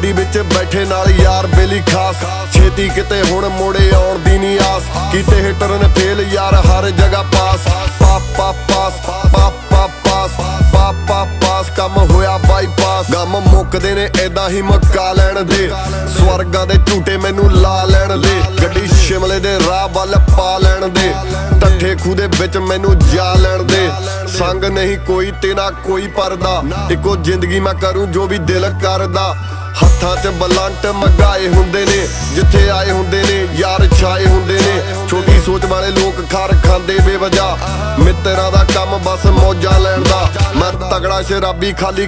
ਗੱਡੀ ਵਿੱਚ ਬੈਠੇ ਨਾਲ ਯਾਰ ਬੇਲੀ ਖਾਸ ਛੇਤੀ ਕਿਤੇ ਹੁਣ ਮੋੜੇ ਆਉਣ ਦੀ ਨੀ ਆਸ ਕੀਤੇ ਹਿੱਟਰ ਨੇ ਫੇਲ ਯਾਰ ਹਰ ਜਗ੍ਹਾ ਪਾਸ ਪਾਪਾ ਪਾਸ ਪਾਪਾ ਪਾਸ ਪਾਪਾ ਪਾਸ ਕੰਮ ਹੋਇਆ ਬਾਈਪਾਸ ਗਮ ਮੁੱਕਦੇ ਨੇ ਏਦਾਂ ਹੀ ਮੁਕਾ ਲੈਣ ਦੇ ਸਵਰਗਾਂ ਦੇ ਝੂਟੇ ਮੈਨੂੰ ਲਾ ਲੈਣ ਦੇ ਗੱਡੀ ਸ਼ਿਮਲੇ ਦੇ ਰਾਹ ਵੱਲ ਪਾ ਲੈਣ ਦੇ ਟੱਠੇ ਖੂਹ ਦੇ ਵਿੱਚ ਮੈਨੂੰ ਜਾ ਲੈਣ ਦੇ ਸੰਗ ਨਹੀਂ ਕੋਈ ਤੇ ਨਾ ਕੋਈ ਪਰਦਾ ਇੱਕੋ ਜ਼ਿੰਦਗੀ ਮੈਂ ਕਰੂੰ ਜੋ ਵੀ ਦਿਲ ਕਰਦਾ ਹੱਥਾਂ 'ਚ ਬਲੰਟ ਮਗਾਏ ਹੁੰਦੇ ਨੇ ਜਿੱਥੇ ਆਏ ਹੁੰਦੇ ਨੇ ਯਾਰ ਛਾਏ ਹੁੰਦੇ ਨੇ ਛੋਟੀ ਸੋਚ ਵਾਲੇ ਲੋਕ ਖਾਰ ਖਾਂਦੇ ਬੇਵਜ੍ਹਾ ਮਿੱਤਰਾਂ ਦਾ ਕੰਮ ਬਸ ਮੌਜਾਂ ਲੈਣ ਦਾ ਮੈਂ ਤਗੜਾ ਸ਼ਰਾਬੀ ਖਾਲੀ